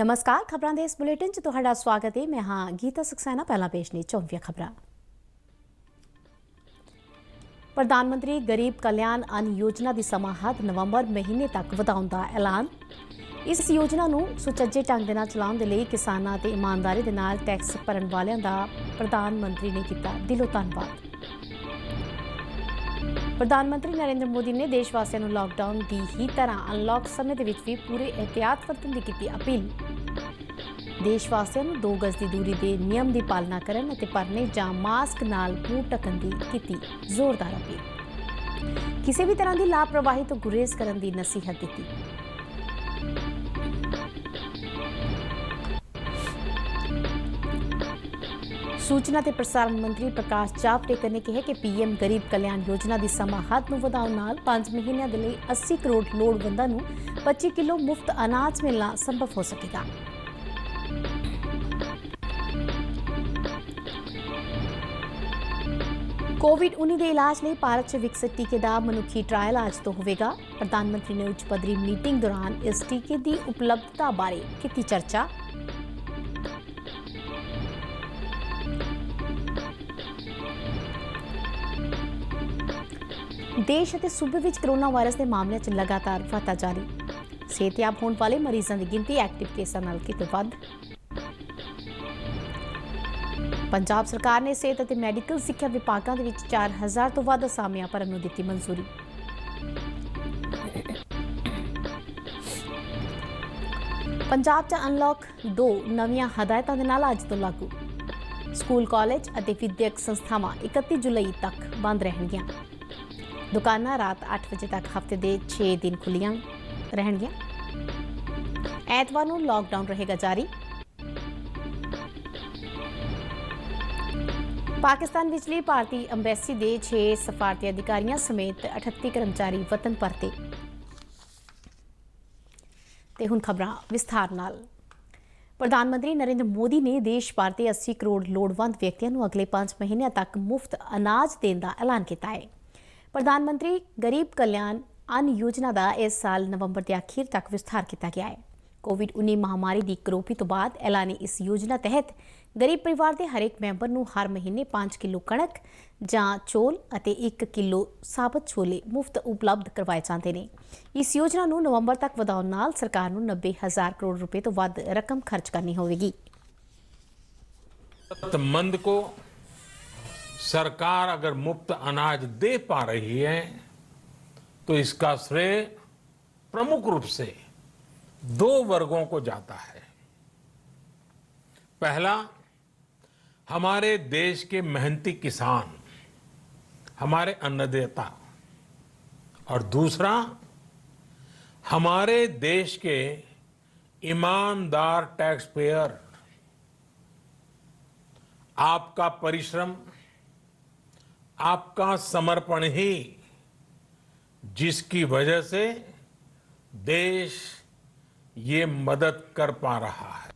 नमस्कार खबरां दे इस बुलेटिन च तुहाडा स्वागत है। मैं हाँ गीता सक्सेना। पहला पेश ने चौंपियां खबरां। प्रधानमंत्री गरीब कल्याण अन्न योजना की समाहद नवंबर महीने तक ਵਧਾਉਣ ਦਾ ਐਲਾਨ। इस योजना ਨੂੰ ਸੁਚੱਜੇ ਢੰਗ ਦੇ ਨਾਲ ਚਲਾਉਣ ਦੇ ਲਈ ਕਿਸਾਨਾਂ ਤੇ ਇਮਾਨਦਾਰੀ ਦੇ ਨਾਲ ਟੈਕਸ ਭਰਨ ਵਾਲਿਆਂ ਦਾ ਪ੍ਰਧਾਨ ਮੰਤਰੀ ਨੇ ਕੀਤਾ ਦਿਲੋਂ ਧੰਨਵਾਦ। प्रधानमंत्री नरेंद्र मोदी ने देशवासियों को लॉकडाउन की ही तरह अनलॉक समय के विच भी पूरे एहतियात वरतन की की अपील। देशवासियों को 2 गज की दूरी के नियम की पालना करन अते परने जां मास्क नाल मूँह ढकन की की जोरदार अपील। किसी भी तरह की लापरवाही तो गुरेज करन की नसीहत दी। सूचना ते प्रसारण मंत्री प्रकाश जावड़ेकर ने कहा कि पीएम गरीब कल्याण योजना की समाहद ਨੂੰ ਵਧਾਉਣ ਨਾਲ 5 ਮਹੀਨਿਆਂ ਦੇ ਲਈ 80 ਕਰੋੜ ਲੋੜਵੰਦਾਂ ਨੂੰ 25 किलो मुफ्त अनाज मिलना संभव हो सकेगा। कोविड-19 के इलाज लिए भारत च विकसित टीके का मनुखी ट्रायल आज तो होगा। प्रधानमंत्री ने उच्च पद्धरी मीटिंग दौरान इस टीके की उपलब्धता बारे की चर्चा। देश और सूबे में कोरोना वायरस के मामलों च लगातार वाधा जारी। सेहतयाब होने वाले मरीजों की गिनती एक्टिव केसां नाल किते वध। पंजाब सरकार ने सेहत और मैडिकल सिक्ख्या विभागों के 4000 तो वध असामियां भरन नूं दित्ती मंजूरी। पंजाब च अनलॉक 2 नवीं हदायतों के नाल अज तो लागू। स्कूल कॉलेज और विद्यक संस्थावां 31 जुलाई तक बंद रहणगियां। दुकानां रात 8 बजे तक हफ्ते के 6 दिन खुलियां रहणगियां। ऐतवार नूं लॉकडाउन रहेगा जारी। पाकिस्तान विचली भारतीय अंबैसी के 6 सफारती अधिकारियों समेत 38 कर्मचारी वतन परते। ते हुण खबरां विस्तार नाल। प्रधानमंत्री नरेंद्र मोदी ने देश भर के 80 करोड़ लोड़वंद व्यक्तियों को अगले 5 महीनों तक मुफ्त अनाज देने का ऐलान किया है। प्रधानमंत्री गरीब कल्याण अन्न योजना का इस साल नवंबर के आखिर तक विस्तार किया गया है। कोविड-19 महामारी की करोपी तो बाद ऐलानी इस योजना तहत गरीब परिवार के हरेक मैंबर को हर महीने 5 किलो कणक जां चौल और 1 किलो साबत छोले मुफ्त उपलब्ध करवाए जाते हैं। इस योजना को नवंबर तक ਵਧਾਉਣ ਨਾਲ सरकार को 90,000 करोड़ रुपए तो वध रकम खर्च करनी होगी। जरूरतमंद को सरकार अगर मुफ्त अनाज दे पा रही है तो इसका श्रेय प्रमुख रूप से 2 वर्गों को जाता है। पहला, हमारे देश के मेहनती किसान, हमारे अन्नदाता, और दूसरा हमारे देश के ईमानदार टैक्स पेयर। आपका परिश्रम, आपका समर्पण ही जिसकी वजह से देश ये मदद कर पा रहा है।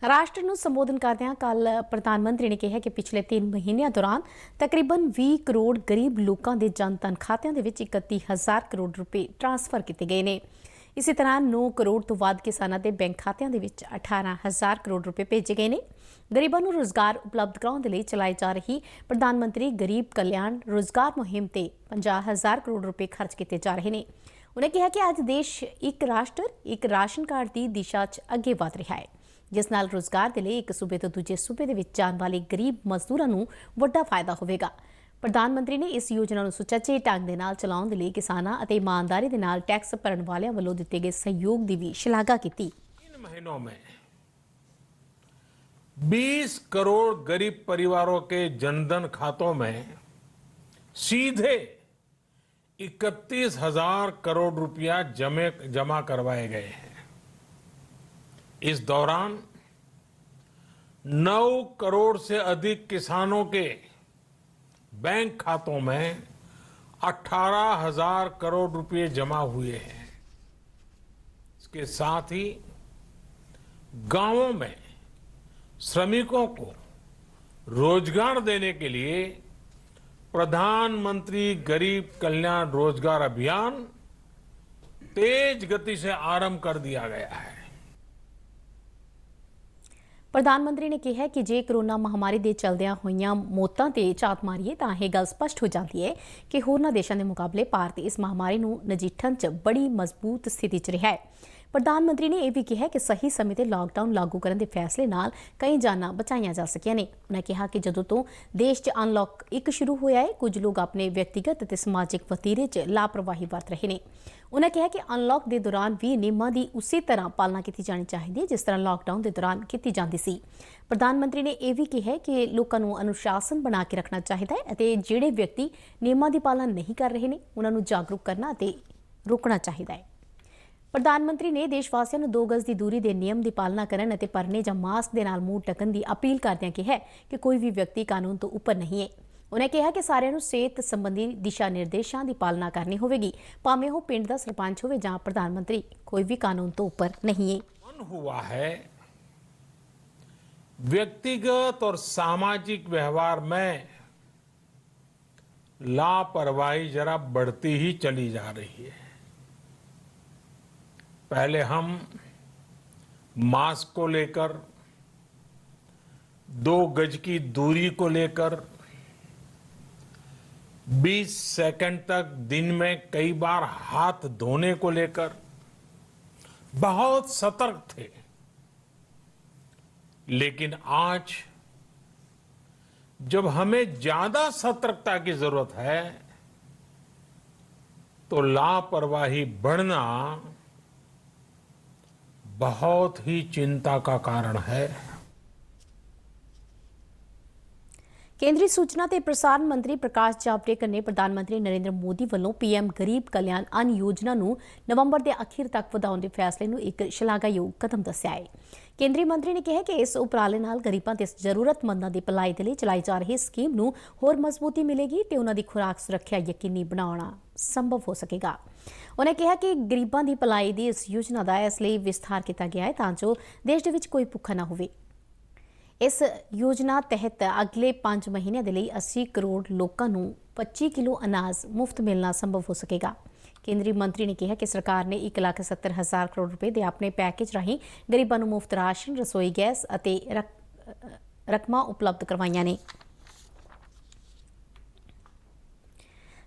राष्ट्र ਨੂੰ संबोधन करदਿਆਂ कल प्रधानमंत्री ने कहा कि पिछले 3 महीनों दौरान तकरीबन 20 करोड़ गरीब लोगों के जनधन खात्यां दे विच 31,000 करोड़ रुपए ट्रांसफर किए गए हैं। इसी तरह 9 करोड़ तो वध किसानों के बैंक खात्यां दे विच 18,000 करोड़ रुपए भेजे गए हैं। गरीबों को रोजगार उपलब्ध कराने लिए चलाई जा रही प्रधानमंत्री गरीब कल्याण रोजगार मुहिम ते 50,000 करोड़ रुपए खर्च किए जा रहे हैं। उन्हें कहा कि अज देश एक राष्ट्र एक राशन कार्ड की दिशा च अगे वध रहा है, जिस नाल रोजगार के लिए एक सूबे तो दूजे सूबे के विच जाने वाले गरीब मजदूरों को वड्डा फायदा होगा। प्रधानमंत्री ने इस योजना को सुचੱਜੇ ढंग ਦੇ ਨਾਲ ਚਲਾਉਣ ਦੇ ਲਈ किसानां ਅਤੇ ईमानदारी ਦੇ ਨਾਲ टैक्स भरन वालियां ਵੱਲੋਂ ਦਿੱਤੇ गए सहयोग की भी ਸ਼ਲਾਘਾ की। 3 महीनों में 20 करोड़ गरीब परिवारों के जनधन खातों में सीधे 31,000 करोड़ रुपया जमा करवाए गए हैं। इस दौरान 9 करोड़ से अधिक किसानों के बैंक खातों में 18,000 करोड़ रुपए जमा हुए हैं। इसके साथ ही गांवों में श्रमिकों को रोजगार देने के लिए प्रधानमंत्री गरीब कल्याण रोजगार अभियान तेज गति से आरंभ कर दिया गया है। ਪ੍ਰਧਾਨ ਮੰਤਰੀ ਨੇ ਕਿਹਾ ਕਿ ਜੇ ਕਰੋਨਾ ਮਹਾਮਾਰੀ ਦੇ ਚਲਦਿਆਂ ਹੋਈਆਂ ਮੌਤਾਂ ਤੇ ਝਾਤ ਮਾਰੀਏ ਤਾਂ ਇਹ ਗੱਲ ਸਪਸ਼ਟ ਹੋ ਜਾਂਦੀ ਹੈ ਕਿ ਹੋਰਨਾਂ ਦੇਸ਼ਾਂ ਦੇ ਮੁਕਾਬਲੇ ਭਾਰਤ ਇਸ ਮਹਾਮਾਰੀ ਨੂੰ ਨਜਿੱਠਣ 'ਚ ਬੜੀ ਮਜ਼ਬੂਤ ਸਥਿਤੀ 'ਚ ਰਿਹਾ ਹੈ। ਪ੍ਰਧਾਨ ਮੰਤਰੀ ਨੇ ਇਹ ਵੀ ਕਿਹਾ ਕਿ ਸਹੀ ਸਮੇਂ ਤੇ ਲਾਕਡਾਊਨ ਲਾਗੂ ਕਰਨ ਦੇ ਫੈਸਲੇ ਨਾਲ ਕਈ ਜਾਨਾਂ ਬਚਾਈਆਂ ਜਾ ਸਕੀਆਂ ਨੇ। ਉਨ੍ਹਾਂ ਕਿਹਾ ਕਿ ਜਦੋਂ ਤੋਂ ਦੇਸ਼ 'ਚ ਅਨਲੌਕ 1 ਸ਼ੁਰੂ ਹੋਇਆ ਹੈ, ਕੁਝ ਲੋਕ ਆਪਣੇ ਵਿਅਕਤੀਗਤ ਅਤੇ ਸਮਾਜਿਕ ਵਤੀਰੇ 'ਚ ਲਾਪਰਵਾਹੀ ਵਰਤ ਰਹੇ ਨੇ। ਉਨ੍ਹਾਂ ਕਿਹਾ ਕਿ ਅਨਲੌਕ ਦੇ ਦੌਰਾਨ ਵੀ ਨਿਯਮਾਂ ਦੀ ਉਸੇ ਤਰ੍ਹਾਂ ਪਾਲਣਾ ਕੀਤੀ ਜਾਣੀ ਚਾਹੀਦੀ ਹੈ ਜਿਸ ਤਰ੍ਹਾਂ ਲਾਕਡਾਊਨ ਦੇ ਦੌਰਾਨ ਕੀਤੀ ਜਾਂਦੀ ਸੀ। ਪ੍ਰਧਾਨ ਮੰਤਰੀ ਨੇ ਇਹ ਵੀ ਕਿਹਾ ਕਿ ਲੋਕਾਂ ਨੂੰ ਅਨੁਸ਼ਾਸਨ ਬਣਾ ਕੇ ਰੱਖਣਾ ਚਾਹੀਦਾ ਹੈ ਅਤੇ ਜਿਹੜੇ ਵਿਅਕਤੀ ਨਿਯਮਾਂ ਦੀ ਪਾਲਣਾ ਨਹੀਂ ਕਰ ਰਹੇ ਨੇ ਉਨ੍ਹਾਂ ਨੂੰ ਜਾਗਰੂਕ ਕਰਨਾ ਅਤੇ ਰੋਕਣਾ ਚਾਹੀਦਾ ਹੈ। ਪ੍ਰਧਾਨ ਮੰਤਰੀ ਨੇ ਦੇਸ਼ ਵਾਸੀਆਂ ਨੂੰ 2 ਗਜ਼ ਦੀ ਦੂਰੀ ਦੇ ਨਿਯਮ ਦੀ ਪਾਲਣਾ ਕਰਨ ਅਤੇ ਪਰਨੇ ਜਾਂ ਮਾਸਕ ਦੇ ਨਾਲ ਮੂੰਹ ਢੱਕਣ ਦੀ ਅਪੀਲ ਕਰਦਿਆਂ ਕਿਹਾ ਕਿ ਕੋਈ ਵੀ ਵਿਅਕਤੀ ਕਾਨੂੰਨ ਤੋਂ ਉੱਪਰ ਨਹੀਂ ਹੈ। ਉਨ੍ਹਾਂ ਕਿਹਾ ਕਿ ਸਾਰਿਆਂ ਨੂੰ ਸਿਹਤ ਸੰਬੰਧੀ ਦਿਸ਼ਾ ਨਿਰਦੇਸ਼ਾਂ ਦੀ ਪਾਲਣਾ ਕਰਨੀ ਹੋਵੇਗੀ, ਭਾਵੇਂ ਉਹ ਪਿੰਡ ਦਾ ਸਰਪੰਚ ਹੋਵੇ ਜਾਂ ਪ੍ਰਧਾਨ ਮੰਤਰੀ, ਕੋਈ ਵੀ ਕਾਨੂੰਨ ਤੋਂ ਉੱਪਰ नहीं है। मन हुआ है व्यक्तिगत और सामाजिक व्यवहार में लापरवाही जरा बढ़ती ही चली जा रही है। पहले हम मास्क को लेकर, 2 गज की दूरी को लेकर 20 सेकंड तक दिन में कई बार हाथ धोने को लेकर बहुत सतर्क थे, लेकिन आज जब हमें ज्यादा सतर्कता की जरूरत है तो लापरवाही बढ़ना बहुत ही चिंता का कारण है। ਕੇਂਦਰੀ ਸੂਚਨਾ ਤੇ ਪ੍ਰਸਾਰਣ ਮੰਤਰੀ ਪ੍ਰਕਾਸ਼ ਜਾਵੜੇਕਰ ਨੇ ਪ੍ਰਧਾਨ ਮੰਤਰੀ ਨਰਿੰਦਰ ਮੋਦੀ ਵੱਲੋਂ ਪੀਐਮ ਗਰੀਬ ਕਲਿਆਣ ਅੰਨ ਯੋਜਨਾ ਨੂੰ ਨਵੰਬਰ ਦੇ ਅਖੀਰ ਤੱਕ ਵਧਾਉਣ ਦੇ ਫੈਸਲੇ ਨੂੰ ਇੱਕ ਸ਼ਲਾਘਾਯੋਗ ਕਦਮ ਦੱਸਿਆ ਹੈ। ਕੇਂਦਰੀ ਮੰਤਰੀ ਨੇ ਕਿਹਾ ਕਿ ਇਸ ਉਪਰਾਲੇ ਨਾਲ ਗਰੀਬਾਂ ਤੇ ਜ਼ਰੂਰਤਮੰਦਾਂ ਦੀ ਭਲਾਈ ਦੇ ਲਈ ਚਲਾਈ ਜਾ ਰਹੀ ਸਕੀਮ ਨੂੰ ਹੋਰ ਮਜ਼ਬੂਤੀ ਮਿਲੇਗੀ ਤੇ ਉਹਨਾਂ ਦੀ ਖੁਰਾਕ ਸੁਰੱਖਿਆ ਯਕੀਨੀ ਬਣਾਉਣਾ ਸੰਭਵ ਹੋ ਸਕੇਗਾ। ਉਨ੍ਹਾਂ ਕਿਹਾ ਕਿ ਗਰੀਬਾਂ ਦੀ ਭਲਾਈ ਦੀ ਇਸ ਯੋਜਨਾ ਦਾ ਇਸ ਲਈ ਵਿਸਥਾਰ ਕੀਤਾ ਗਿਆ ਹੈ ਤਾਂ ਜੋ ਦੇਸ਼ ਦੇ ਵਿੱਚ ਕੋਈ ਭੁੱਖਾ ਨਾ ਹੋਵੇ। ਇਸ ਯੋਜਨਾ ਤਹਿਤ ਅਗਲੇ 5 ਮਹੀਨਿਆਂ ਦੇ ਲਈ 80 ਕਰੋੜ ਲੋਕਾਂ ਨੂੰ 25 ਕਿਲੋ ਅਨਾਜ ਮੁਫਤ ਮਿਲਣਾ ਸੰਭਵ ਹੋ ਸਕੇਗਾ। ਕੇਂਦਰੀ ਮੰਤਰੀ ਨੇ ਕਿਹਾ ਕਿ ਸਰਕਾਰ ਨੇ 1,70,000 ਕਰੋੜ ਰੁਪਏ ਦੇ ਆਪਣੇ ਪੈਕੇਜ ਰਾਹੀਂ ਗਰੀਬਾਂ ਨੂੰ ਮੁਫਤ ਰਾਸ਼ਨ, ਰਸੋਈ ਗੈਸ ਅਤੇ ਰਕਮਾਂ ਉਪਲਬਧ ਕਰਵਾਈਆਂ ਨੇ।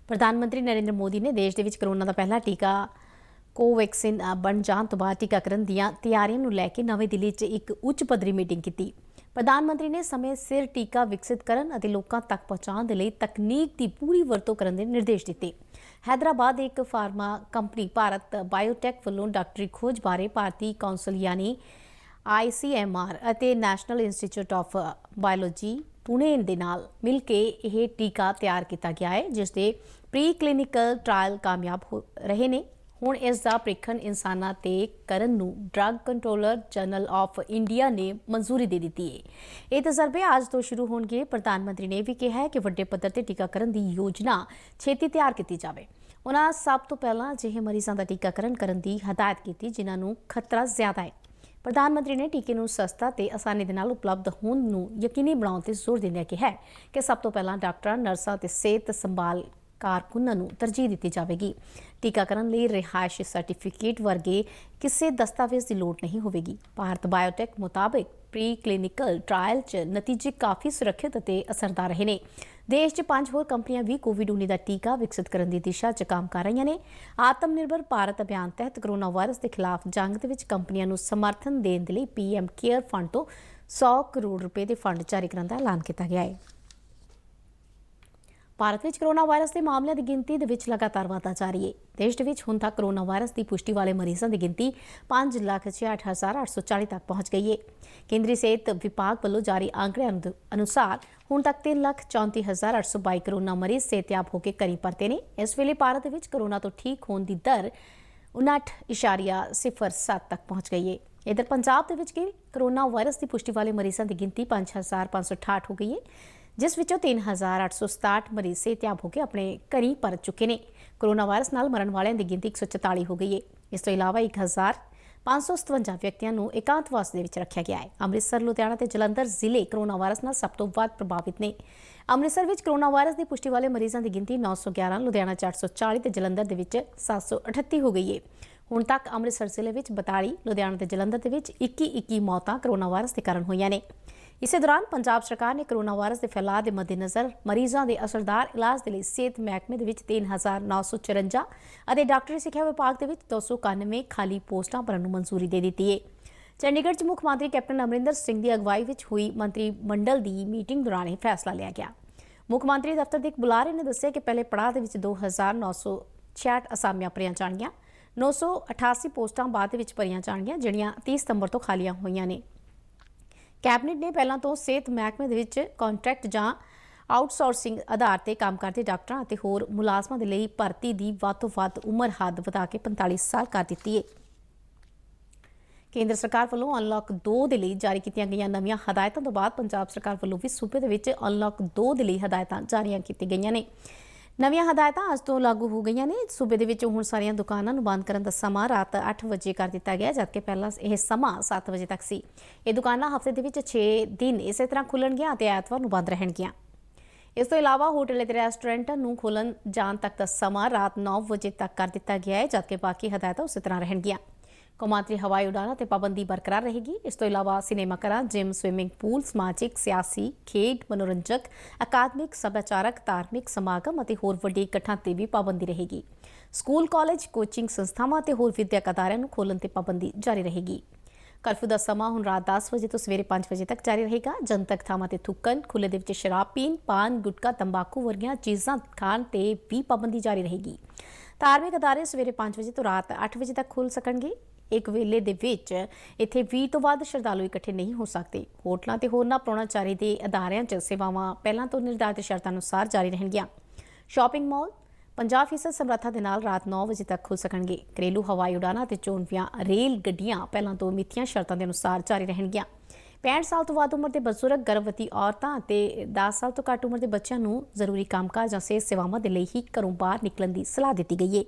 ਪ੍ਰਧਾਨ ਮੰਤਰੀ ਨਰਿੰਦਰ ਮੋਦੀ ਨੇ ਦੇਸ਼ ਦੇ ਵਿੱਚ ਕਰੋਨਾ ਦਾ ਪਹਿਲਾ ਟੀਕਾ ਕੋਵੈਕਸਿਨ ਬਣ ਜਾਣ ਤੋਂ ਬਾਅਦ ਟੀਕਾਕਰਨ ਦੀਆਂ ਤਿਆਰੀਆਂ ਨੂੰ ਲੈ ਕੇ ਨਵੀਂ ਦਿੱਲੀ 'ਚ ਇੱਕ ਉੱਚ ਪੱਧਰੀ ਮੀਟਿੰਗ ਕੀਤੀ। ਪ੍ਰਧਾਨ ਮੰਤਰੀ ਨੇ ਸਮੇਂ ਸਿਰ ਟੀਕਾ ਵਿਕਸਿਤ ਕਰਨ ਅਤੇ ਲੋਕਾਂ ਤੱਕ ਪਹੁੰਚਾਉਣ ਦੇ ਲਈ ਤਕਨੀਕ ਦੀ ਪੂਰੀ ਵਰਤੋਂ ਕਰਨ ਦੇ ਨਿਰਦੇਸ਼ ਦਿੱਤੇ। ਹੈਦਰਾਬਾਦ ਦੇ ਇੱਕ ਫਾਰਮਾ ਕੰਪਨੀ ਭਾਰਤ ਬਾਇਓਟੈਕ ਵੱਲੋਂ ਡਾਕਟਰੀ ਖੋਜ ਬਾਰੇ ਭਾਰਤੀ ਕੌਂਸਲ ਯਾਨੀ ICMR ਅਤੇ national institute of biology Pune ਦੇ ਨਾਲ ਮਿਲ ਕੇ ਇਹ ਟੀਕਾ ਤਿਆਰ ਕੀਤਾ ਗਿਆ ਹੈ, ਜਿਸ ਦੇ ਪ੍ਰੀ ਕਲੀਨਿਕਲ ਟ੍ਰਾਇਲ ਕਾਮਯਾਬ ਹੋ ਰਹੇ ਨੇ। ਹੁਣ ਇਸ ਦਾ ਪ੍ਰੀਖਣ ਇਨਸਾਨਾਂ ਤੇ ਕਰਨ ਨੂੰ drug controller general of India ਨੇ ਮਨਜ਼ੂਰੀ ਦੇ ਦਿੱਤੀ ਹੈ। ਇਹ ਤਜਰਬੇ ਅੱਜ ਤੋਂ ਸ਼ੁਰੂ ਹੋਣਗੇ। ਪ੍ਰਧਾਨ ਮੰਤਰੀ ਨੇ ਵੀ ਕਿਹਾ ਹੈ ਕਿ ਵੱਡੇ ਪੱਧਰ ਤੇ ਟੀਕਾਕਰਨ ਦੀ ਯੋਜਨਾ ਛੇਤੀ ਤਿਆਰ ਕੀਤੀ ਜਾਵੇ। ਉਹਨਾਂ ਸਭ ਤੋਂ ਪਹਿਲਾਂ ਅਜਿਹੇ ਮਰੀਜ਼ਾਂ ਦਾ ਟੀਕਾਕਰਨ ਕਰਨ ਦੀ ਹਦਾਇਤ ਕੀਤੀ ਜਿਨ੍ਹਾਂ ਨੂੰ ਖਤਰਾ ਜ਼ਿਆਦਾ ਹੈ। ਪ੍ਰਧਾਨ ਮੰਤਰੀ ਨੇ ਟੀਕੇ ਨੂੰ ਸਸਤਾ ਤੇ ਆਸਾਨੀ ਦੇ ਨਾਲ ਉਪਲਬਧ ਹੋਣ ਨੂੰ ਯਕੀਨੀ ਬਣਾਉਣ ਤੇ ਜ਼ੋਰ ਦਿੰਦਿਆਂ ਕਿਹਾ ਕਿ ਸਭ ਤੋਂ ਪਹਿਲਾਂ ਡਾਕਟਰਾਂ, ਨਰਸਾਂ ਤੇ ਸਿਹਤ ਸੰਭਾਲ ਕਾਰਕੁਨਾਂ ਨੂੰ ਤਰਜੀਹ ਦਿੱਤੀ ਜਾਵੇਗੀ। ਟੀਕਾਕਰਨ ਲਈ ਰਿਹਾਇਸ਼ੀ ਸਰਟੀਫਿਕੇਟ ਵਰਗੇ ਕਿਸੇ ਦਸਤਾਵੇਜ਼ ਦੀ ਲੋੜ ਨਹੀਂ ਹੋਵੇਗੀ। ਭਾਰਤ ਬਾਇਓਟੈਕ ਮੁਤਾਬਕ ਪ੍ਰੀ ਕਲੀਨਿਕਲ ਟ੍ਰਾਇਲ 'ਚ ਨਤੀਜੇ ਕਾਫੀ ਸੁਰੱਖਿਅਤ ਅਤੇ ਅਸਰਦਾਰ ਰਹੇ ਨੇ। ਦੇਸ਼ 'ਚ 5 ਹੋਰ ਕੰਪਨੀਆਂ ਵੀ ਕੋਵਿਡ-19 ਦਾ ਟੀਕਾ ਵਿਕਸਿਤ ਕਰਨ ਦੀ ਦਿਸ਼ਾ 'ਚ ਕੰਮ ਕਰ ਰਹੀਆਂ ਨੇ। ਆਤਮ ਨਿਰਭਰ ਭਾਰਤ ਅਭਿਆਨ ਤਹਿਤ ਕੋਰੋਨਾ ਵਾਇਰਸ ਦੇ ਖਿਲਾਫ ਜੰਗ ਦੇ ਵਿੱਚ ਕੰਪਨੀਆਂ ਨੂੰ ਸਮਰਥਨ ਦੇਣ ਦੇ ਲਈ PM ਕੇਅਰ ਫੰਡ ਤੋਂ 100 ਕਰੋੜ ਰੁਪਏ ਦੇ ਫੰਡ ਜਾਰੀ ਕਰਨ ਦਾ ਐਲਾਨ ਕੀਤਾ ਗਿਆ ਹੈ। ਭਾਰਤ ਵਿੱਚ ਕੋਰੋਨਾ ਵਾਇਰਸ ਦੇ ਮਾਮਲਿਆਂ ਦੀ ਗਿਣਤੀ ਦੇ ਵਿੱਚ ਲਗਾਤਾਰ ਵਾਧਾ ਜਾਰੀ ਹੈ। ਦੇਸ਼ ਦੇ ਵਿੱਚ ਹੁਣ ਤੱਕ ਕੋਰੋਨਾ ਵਾਇਰਸ ਦੀ ਪੁਸ਼ਟੀ ਵਾਲੇ ਮਰੀਜ਼ਾਂ ਦੀ ਗਿਣਤੀ 5,66,840 ਤੱਕ ਪਹੁੰਚ ਗਈ ਹੈ। ਕੇਂਦਰੀ ਸਿਹਤ ਵਿਭਾਗ ਵੱਲੋਂ ਜਾਰੀ ਅੰਕੜਿਆਂ ਅਨੁਸਾਰ ਹੁਣ ਤੱਕ 3,34,822 ਕੋਰੋਨਾ ਮਰੀਜ਼ ਸਿਹਤਯਾਬ ਹੋ ਕੇ ਘਰੀਂ ਪਰਤੇ ਨੇ। ਇਸ ਵੇਲੇ ਭਾਰਤ ਦੇ ਵਿੱਚ ਕੋਰੋਨਾ ਤੋਂ ਠੀਕ ਹੋਣ ਦੀ ਦਰ 59.07 ਤੱਕ ਪਹੁੰਚ ਗਈ ਹੈ। ਇਧਰ ਪੰਜਾਬ ਦੇ ਵਿੱਚ ਕੋਰੋਨਾ ਵਾਇਰਸ ਦੀ ਪੁਸ਼ਟੀ ਵਾਲੇ ਮਰੀਜ਼ਾਂ ਦੀ ਗਿਣਤੀ 5,568 ਹੋ ਗਈ ਹੈ, ਜਿਸ ਵਿੱਚੋਂ 3,867 ਮਰੀਜ਼ ਸਿਹਤਯਾਬ ਹੋ ਕੇ ਆਪਣੇ ਘਰੀਂ ਪਰਤ ਚੁੱਕੇ ਨੇ। ਕੋਰੋਨਾ ਵਾਇਰਸ ਨਾਲ ਮਰਨ ਵਾਲਿਆਂ ਦੀ ਗਿਣਤੀ 144 ਹੋ ਗਈ ਹੈ। ਇਸ ਤੋਂ ਇਲਾਵਾ 1,557 ਵਿਅਕਤੀਆਂ ਨੂੰ ਇਕਾਂਤਵਾਸ ਦੇ ਵਿੱਚ ਰੱਖਿਆ ਗਿਆ ਹੈ। ਅੰਮ੍ਰਿਤਸਰ, ਲੁਧਿਆਣਾ ਤੇ ਜਲੰਧਰ ਜ਼ਿਲ੍ਹੇ ਕੋਰੋਨਾ ਵਾਇਰਸ ਨਾਲ ਸਭ ਤੋਂ ਵੱਧ ਪ੍ਰਭਾਵਿਤ ਨੇ। ਅੰਮ੍ਰਿਤਸਰ ਵਿੱਚ ਕੋਰੋਨਾ ਵਾਇਰਸ ਦੀ ਪੁਸ਼ਟੀ ਵਾਲੇ ਮਰੀਜ਼ਾਂ ਦੀ ਗਿਣਤੀ 911, ਲੁਧਿਆਣਾ 'ਚ 840 ਤੇ ਜਲੰਧਰ ਦੇ ਵਿੱਚ 738 ਹੋ ਗਈ ਹੈ। ਹੁਣ ਤੱਕ ਅੰਮ੍ਰਿਤਸਰ ਜ਼ਿਲ੍ਹੇ ਵਿੱਚ 42, ਲੁਧਿਆਣਾ ਤੇ ਜਲੰਧਰ ਦੇ ਵਿੱਚ 21 ਮੌਤਾਂ ਕਰੋਨਾ ਵਾਇਰਸ ਦੇ ਕਾਰਨ ਹੋਈਆਂ ਨੇ। ਇਸੇ ਦੌਰਾਨ ਪੰਜਾਬ ਸਰਕਾਰ ਨੇ ਕਰੋਨਾ ਵਾਇਰਸ ਦੇ ਫੈਲਾਅ ਦੇ ਮੱਦੇਨਜ਼ਰ ਮਰੀਜ਼ਾਂ ਦੇ ਅਸਰਦਾਰ ਇਲਾਜ ਦੇ ਲਈ ਸਿਹਤ ਮਹਿਕਮੇ ਦੇ ਵਿੱਚ 3,954 ਅਤੇ ਡਾਕਟਰੀ ਸਿੱਖਿਆ ਵਿਭਾਗ ਦੇ ਵਿੱਚ 291 ਖਾਲੀ ਪੋਸਟਾਂ ਭਰਨ ਨੂੰ ਮਨਜ਼ੂਰੀ ਦੇ ਦਿੱਤੀ ਹੈ। ਚੰਡੀਗੜ੍ਹ 'ਚ ਮੁੱਖ ਮੰਤਰੀ ਕੈਪਟਨ ਅਮਰਿੰਦਰ ਸਿੰਘ ਦੀ ਅਗਵਾਈ ਵਿੱਚ ਹੋਈ ਮੰਤਰੀ ਮੰਡਲ ਦੀ ਮੀਟਿੰਗ ਦੌਰਾਨ ਇਹ ਫੈਸਲਾ ਲਿਆ ਗਿਆ। ਮੁੱਖ ਮੰਤਰੀ ਦਫ਼ਤਰ ਦੇ ਇੱਕ ਬੁਲਾਰੇ ਨੇ ਦੱਸਿਆ ਕਿ ਪਹਿਲੇ ਪੜਾਅ ਦੇ ਵਿੱਚ 2,966 ਅਸਾਮੀਆਂ ਭਰੀਆਂ ਜਾਣਗੀਆਂ। 988 ਪੋਸਟਾਂ ਬਾਅਦ ਦੇ ਵਿੱਚ ਭਰੀਆਂ ਜਾਣਗੀਆਂ, ਜਿਹੜੀਆਂ 30 ਸਤੰਬਰ ਤੋਂ ਖਾਲੀਆਂ ਹੋਈਆਂ ਨੇ। ਕੈਬਨਿਟ ਨੇ ਪਹਿਲਾਂ ਤੋਂ ਸਿਹਤ ਮਹਿਕਮੇ ਦੇ ਵਿੱਚ ਕੰਟਰੈਕਟ ਜਾਂ ਆਊਟਸੋਰਸਿੰਗ ਆਧਾਰ ਤੇ ਕੰਮ ਕਰਦੇ ਡਾਕਟਰਾਂ ਅਤੇ ਹੋਰ ਮੁਲਾਜ਼ਮਾਂ ਦੇ ਲਈ ਭਰਤੀ ਦੀ ਵੱਧ ਤੋਂ ਵੱਧ ਉਮਰ ਹੱਦ ਵਧਾ ਕੇ 45 ਸਾਲ ਕਰ ਦਿੱਤੀ ਹੈ। ਕੇਂਦਰ ਸਰਕਾਰ ਵੱਲੋਂ ਅਨਲੌਕ 2 ਦੇ ਲਈ ਜਾਰੀ ਕੀਤੀਆਂ ਗਈਆਂ ਨਵੀਆਂ ਹਦਾਇਤਾਂ ਤੋਂ ਬਾਅਦ ਪੰਜਾਬ ਸਰਕਾਰ ਵੱਲੋਂ ਵੀ ਸੂਬੇ ਦੇ ਵਿੱਚ ਅਨਲੌਕ 2 ਦੇ ਲਈ ਹਦਾਇਤਾਂ ਜਾਰੀਆਂ ਕੀਤੀਆਂ ਗਈਆਂ ਨੇ। ਨਵੀਆਂ ਹਦਾਇਤਾਂ ਅੱਜ ਤੋਂ ਲਾਗੂ ਹੋ ਗਈਆਂ ਨੇ। ਸੂਬੇ ਦੇ ਵਿੱਚ ਹੁਣ ਸਾਰੀਆਂ ਦੁਕਾਨਾਂ ਨੂੰ ਬੰਦ ਕਰਨ ਦਾ ਸਮਾਂ ਰਾਤ 8 ਵਜੇ ਕਰ ਦਿੱਤਾ ਗਿਆ, ਜਦਕਿ ਪਹਿਲਾਂ ਇਹ ਸਮਾਂ 7 ਵਜੇ ਤੱਕ ਸੀ। ਇਹ ਦੁਕਾਨਾਂ ਹਫ਼ਤੇ ਦੇ ਵਿੱਚ 6 ਦਿਨ ਇਸੇ ਤਰ੍ਹਾਂ ਖੁੱਲ੍ਹਣਗੀਆਂ ਅਤੇ ਐਤਵਾਰ ਨੂੰ ਬੰਦ ਰਹਿਣਗੀਆਂ। ਇਸ ਤੋਂ ਇਲਾਵਾ ਹੋਟਲ ਅਤੇ ਰੈਸਟੋਰੈਂਟਾਂ ਨੂੰ ਖੋਲ੍ਹਣ ਜਾਣ ਤੱਕ ਦਾ ਸਮਾਂ ਰਾਤ 9 ਵਜੇ ਤੱਕ ਕਰ ਦਿੱਤਾ ਗਿਆ ਹੈ, ਜਦਕਿ ਬਾਕੀ ਹਦਾਇਤਾਂ ਉਸੇ ਤਰ੍ਹਾਂ ਰਹਿਣਗੀਆਂ। ਕੌਮਾਂਤਰੀ ਹਵਾਈ ਉਡਾਣਾਂ ਤੇ ਪਾਬੰਦੀ ਬਰਕਰਾਰ ਰਹੇਗੀ। ਇਸ ਤੋਂ ਇਲਾਵਾ ਸਿਨੇਮਾ ਘਰਾਂ, ਜਿਮ, ਸਵਿਮਿੰਗ ਪੂਲ, ਸਮਾਜਿਕ, ਸਿਆਸੀ, ਖੇਡ, ਮਨੋਰੰਜਕ, ਅਕਾਦਮਿਕ, ਸੱਭਿਆਚਾਰਕ, ਧਾਰਮਿਕ ਸਮਾਗਮ ਅਤੇ ਹੋਰ ਵੱਡੇ ਇਕੱਠਾਂ ਤੇ ਵੀ ਪਾਬੰਦੀ ਰਹੇਗੀ। ਸਕੂਲ, ਕਾਲਜ, ਕੋਚਿੰਗ ਸੰਸਥਾਵਾਂ ਤੇ ਹੋਰ ਵਿਦਿਅਕ ਅਦਾਰਿਆਂ ਨੂੰ ਖੋਲ੍ਹਣ ਤੇ ਪਾਬੰਦੀ ਜਾਰੀ ਰਹੇਗੀ। ਕਰਫਿਊ ਦਾ ਸਮਾਂ ਹੁਣ ਰਾਤ 10 ਵਜੇ ਤੋਂ ਸਵੇਰੇ 5 ਵਜੇ ਤੱਕ ਜਾਰੀ ਰਹੇਗਾ। ਜਨਤਕ ਥਾਵਾਂ ਤੇ ਥੁੱਕਣ, ਖੁੱਲ੍ਹੇ ਦੇ ਵਿੱਚ ਸ਼ਰਾਬ ਪੀਣ, ਪਾਨ, ਗੁਟਕਾ, ਤੰਬਾਕੂ ਵਰਗੀਆਂ ਚੀਜ਼ਾਂ ਖਾਣ ਤੇ ਵੀ ਪਾਬੰਦੀ ਜਾਰੀ ਰਹੇਗੀ। ਧਾਰਮਿਕ ਅਦਾਰੇ ਸਵੇਰੇ 5 ਵਜੇ ਤੋਂ ਰਾਤ 8 ਵਜੇ ਤੱਕ ਖੁੱਲ੍ਹ ਸਕਣਗੇ। ਇੱਕ ਵੇਲੇ ਦੇ ਵਿੱਚ ਇੱਥੇ 20 ਤੋਂ ਵੱਧ ਸ਼ਰਧਾਲੂ ਇਕੱਠੇ ਨਹੀਂ ਹੋ ਸਕਦੇ। ਹੋਟਲਾਂ ਤੇ ਹੋਰਨਾਂ ਪ੍ਰਾਹੁਣਾਚਾਰੀ ਦੇ ਅਦਾਰਿਆਂ 'ਚ ਸੇਵਾਵਾਂ ਪਹਿਲਾਂ ਤੋਂ ਨਿਰਧਾਰਿਤ ਸ਼ਰਤਾਂ ਅਨੁਸਾਰ ਜਾਰੀ ਰਹਿਣਗੀਆਂ। ਸ਼ਾਪਿੰਗ ਮਾਲ 50% ਸਮਰੱਥਾ ਦੇ ਨਾਲ ਰਾਤ 9 ਵਜੇ ਤੱਕ ਖੁੱਲ੍ਹ ਸਕਣਗੇ। ਘਰੇਲੂ ਹਵਾਈ ਉਡਾਣਾਂ ਤੇ ਚੋਣਵੀਆਂ ਰੇਲ ਗੱਡੀਆਂ ਪਹਿਲਾਂ ਤੋਂ ਮਿੱਥੀਆਂ ਸ਼ਰਤਾਂ ਦੇ ਅਨੁਸਾਰ ਜਾਰੀ ਰਹਿਣਗੀਆਂ। 65 ਸਾਲ ਤੋਂ ਵੱਧ ਉਮਰ ਦੇ ਬਜ਼ੁਰਗ, ਗਰਭਵਤੀ ਔਰਤਾਂ ਅਤੇ 10 ਸਾਲ ਤੋਂ ਘੱਟ ਉਮਰ ਦੇ ਬੱਚਿਆਂ ਨੂੰ ਜ਼ਰੂਰੀ ਕੰਮਕਾਜ ਜਾਂ ਸਿਹਤ ਸੇਵਾਵਾਂ ਦੇ ਲਈ ਹੀ ਘਰੋਂ ਬਾਹਰ ਨਿਕਲਣ ਦੀ ਸਲਾਹ ਦਿੱਤੀ ਗਈ ਹੈ।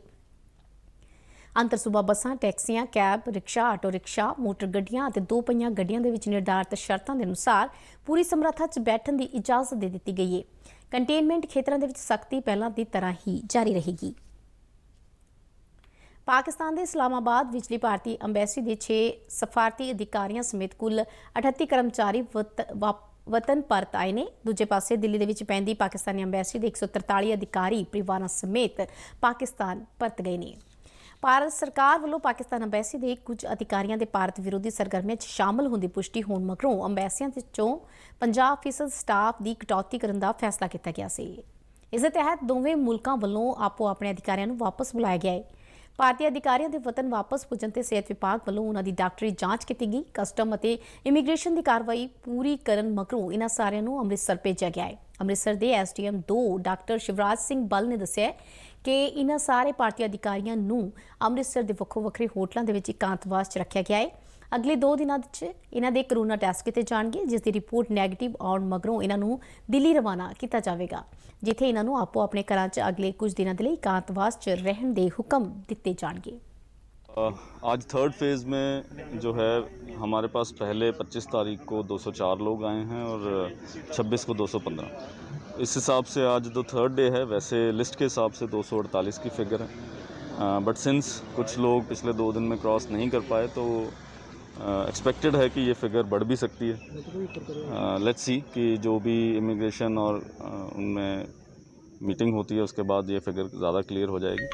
ਅੰਤਰ ਸੂਬਾ ਬੱਸਾਂ, ਟੈਕਸੀਆਂ, cab, rickshaw, auto rickshaw, motor ਗੱਡੀਆਂ ਅਤੇ 2 ਪਹੀਆ ਗੱਡੀਆਂ ਦੇ ਵਿੱਚ ਨਿਰਧਾਰਤ ਸ਼ਰਤਾਂ ਦੇ ਅਨੁਸਾਰ ਪੂਰੀ ਸਮਰੱਥਾ 'ਚ ਬੈਠਣ ਦੀ ਇਜਾਜ਼ਤ ਦੇ ਦਿੱਤੀ ਗਈ ਹੈ। ਕੰਟੇਨਮੈਂਟ ਖੇਤਰਾਂ ਦੇ ਵਿੱਚ ਸਖਤੀ ਪਹਿਲਾਂ ਦੀ ਤਰ੍ਹਾਂ ਹੀ ਜਾਰੀ ਰਹੇਗੀ। ਪਾਕਿਸਤਾਨ ਦੇ ਇਸਲਾਮਾਬਾਦ ਵਿਚਲੀ ਭਾਰਤੀ ਅੰਬੈਸੀ ਦੇ 6 ਸਫਾਰਤੀ ਅਧਿਕਾਰੀਆਂ ਸਮੇਤ ਕੁੱਲ 38 ਕਰਮਚਾਰੀ ਵਤਨ ਪਰਤ ਆਏ ਨੇ। ਦੂਜੇ ਪਾਸੇ ਦਿੱਲੀ ਦੇ ਵਿੱਚ ਪੈਂਦੀ ਪਾਕਿਸਤਾਨੀ ਅੰਬੈਸੀ ਦੇ 143 ਅਧਿਕਾਰੀ ਪਰਿਵਾਰਾਂ ਸਮੇਤ ਪਾਕਿਸਤਾਨ ਪਰਤ ਗਏ ਨੇ। ਭਾਰਤ ਸਰਕਾਰ ਵੱਲੋਂ ਪਾਕਿਸਤਾਨ ਅੰਬੈਸੀ ਦੇ ਕੁਝ ਅਧਿਕਾਰੀਆਂ ਦੇ ਭਾਰਤ ਵਿਰੋਧੀ ਸਰਗਰਮੀਆਂ 'ਚ ਸ਼ਾਮਲ ਹੋਣ ਦੀ ਪੁਸ਼ਟੀ ਹੋਣ ਮਗਰੋਂ ਅੰਬੈਸੀਆਂ ਵਿੱਚੋਂ 50% ਸਟਾਫ ਦੀ ਕਟੌਤੀ ਕਰਨ ਦਾ ਫੈਸਲਾ ਕੀਤਾ ਗਿਆ ਸੀ। ਇਸ ਦੇ ਤਹਿਤ ਦੋਵੇਂ ਮੁਲਕਾਂ ਵੱਲੋਂ ਆਪੋ ਆਪਣੇ ਅਧਿਕਾਰੀਆਂ ਨੂੰ ਵਾਪਸ ਬੁਲਾਇਆ ਗਿਆ ਹੈ। ਭਾਰਤੀ ਅਧਿਕਾਰੀਆਂ ਦੇ ਵਤਨ ਵਾਪਸ ਪੁੱਜਣ ਤੇ ਸਿਹਤ ਵਿਭਾਗ ਵੱਲੋਂ ਉਹਨਾਂ ਦੀ ਡਾਕਟਰੀ ਜਾਂਚ ਕੀਤੀ ਗਈ। ਕਸਟਮ ਅਤੇ ਇਮੀਗ੍ਰੇਸ਼ਨ ਦੀ ਕਾਰਵਾਈ ਪੂਰੀ ਕਰਨ ਮਗਰੋਂ ਇਹਨਾਂ ਸਾਰਿਆਂ ਨੂੰ ਅੰਮ੍ਰਿਤਸਰ ਭੇਜਿਆ ਗਿਆ ਹੈ। ਅੰਮ੍ਰਿਤਸਰ ਦੇ SDM 2 ਡਾਕਟਰ ਸ਼ਿਵਰਾਜ ਸਿੰਘ ਬੱਲ ਨੇ ਦੱਸਿਆ ਕਿ ਇਹਨਾਂ ਸਾਰੇ ਭਾਰਤੀ ਅਧਿਕਾਰੀਆਂ ਨੂੰ ਅੰਮ੍ਰਿਤਸਰ ਦੇ ਵੱਖੋ ਵੱਖਰੇ ਹੋਟਲਾਂ ਦੇ ਵਿੱਚ ਇਕਾਂਤਵਾਸ 'ਚ ਰੱਖਿਆ ਗਿਆ ਹੈ। ਅਗਲੇ 2 ਦਿਨਾਂ 'ਚ ਇਹਨਾਂ ਦੇ ਕਰੋਨਾ ਟੈਸਟ ਕੀਤੇ ਜਾਣਗੇ, ਜਿਸ ਦੀ ਰਿਪੋਰਟ ਨੈਗੇਟਿਵ ਆਉਣ ਮਗਰੋਂ ਇਹਨਾਂ ਨੂੰ ਦਿੱਲੀ ਰਵਾਨਾ ਕੀਤਾ ਜਾਵੇਗਾ, ਜਿੱਥੇ ਇਹਨਾਂ ਨੂੰ ਆਪੋ ਆਪਣੇ ਘਰਾਂ 'ਚ ਅਗਲੇ ਕੁਝ ਦਿਨਾਂ ਦੇ ਲਈ ਇਕਾਂਤਵਾਸ 'ਚ ਰਹਿਣ ਦੇ ਹੁਕਮ ਦਿੱਤੇ ਜਾਣਗੇ। आज थर्ड फेज़ में जो है हमारे पास पहले 25 तारीख को 204 लोग आए हैं और 26 को 215। इस हिसाब से आज जो थर्ड डे है, वैसे लिस्ट के हिसाब से 248 की फिगर है, बट सिंस कुछ लोग पिछले 2 दिन में क्रॉस नहीं कर पाए तो एक्सपेक्टेड है कि ये फिगर बढ़ भी सकती है। लेट्स सी कि जो भी इमिग्रेशन और उनमें मीटिंग होती है उसके बाद ये फिगर ज़्यादा क्लियर हो जाएगी।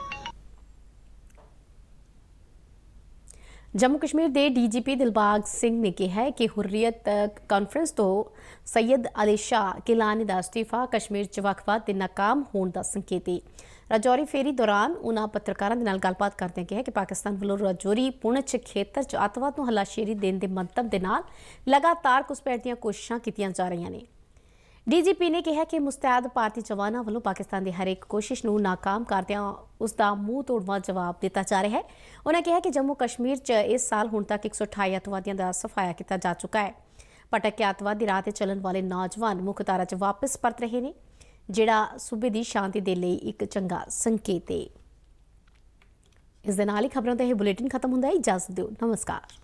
ਜੰਮੂ ਕਸ਼ਮੀਰ ਦੇ DGP ਦਿਲਬਾਗ ਸਿੰਘ ਨੇ ਕਿਹਾ ਹੈ ਕਿ ਹੁਰੀਅਤ ਕਾਨਫਰੰਸ ਤੋਂ ਸੈਯਦ ਅਲੀ ਸ਼ਾਹ ਗਿਲਾਨੀ ਦਾ ਅਸਤੀਫਾ ਕਸ਼ਮੀਰ 'ਚ ਵੱਖ-ਵੱਖ ਦੇ ਨਾਕਾਮ ਹੋਣ ਦਾ ਸੰਕੇਤ ਹੈ। ਰਾਜੌਰੀ ਫੇਰੀ ਦੌਰਾਨ ਉਨ੍ਹਾਂ ਪੱਤਰਕਾਰਾਂ ਦੇ ਨਾਲ ਗੱਲਬਾਤ ਕਰਦਿਆਂ ਕਿਹਾ ਕਿ ਪਾਕਿਸਤਾਨ ਵੱਲੋਂ ਰਾਜੌਰੀ ਪੁੰਛ ਖੇਤਰ 'ਚ ਅੱਤਵਾਦ ਨੂੰ ਹੱਲਾਸ਼ੇਰੀ ਦੇਣ ਦੇ ਮੰਤਵ ਦੇ ਨਾਲ ਲਗਾਤਾਰ ਘੁਸਪੈਠ ਦੀਆਂ ਕੋਸ਼ਿਸ਼ਾਂ ਕੀਤੀਆਂ ਜਾ ਰਹੀਆਂ ਨੇ। DGP ਨੇ ਕਿਹਾ ਕਿ ਮੁਸਤੈਦ ਭਾਰਤੀ ਜਵਾਨਾਂ ਵੱਲੋਂ ਪਾਕਿਸਤਾਨ ਦੀ ਹਰ ਇੱਕ ਕੋਸ਼ਿਸ਼ ਨੂੰ ਨਾਕਾਮ ਕਰਦਿਆਂ ਉਸ ਦਾ ਮੂੰਹ ਤੋੜਵਾਂ ਜਵਾਬ ਦਿੱਤਾ ਜਾ ਰਿਹਾ ਹੈ। ਉਨ੍ਹਾਂ ਕਿਹਾ ਕਿ ਜੰਮੂ ਕਸ਼ਮੀਰ 'ਚ ਇਸ ਸਾਲ ਹੁਣ ਤੱਕ 128 ਅੱਤਵਾਦੀਆਂ ਦਾ ਸਫਾਇਆ ਕੀਤਾ ਜਾ ਚੁੱਕਾ ਹੈ। ਭਟਕ ਕੇ ਅੱਤਵਾਦ ਦੀ ਰਾਹ 'ਤੇ ਚੱਲਣ ਵਾਲੇ ਨੌਜਵਾਨ ਮੁੱਖ ਧਾਰਾ 'ਚ ਵਾਪਸ ਪਰਤ ਰਹੇ ਨੇ, ਜਿਹੜਾ ਸੂਬੇ ਦੀ ਸ਼ਾਂਤੀ ਦੇ ਲਈ ਇੱਕ ਚੰਗਾ ਸੰਕੇਤ ਹੈ। ਇਸ ਦੇ ਨਾਲ ਹੀ ਖਬਰਾਂ ਦਾ ਇਹ ਬੁਲੇਟਿਨ ਖਤਮ ਹੁੰਦਾ ਹੈ। ਇਜਾਜ਼ਤ ਦਿਓ, ਨਮਸਕਾਰ।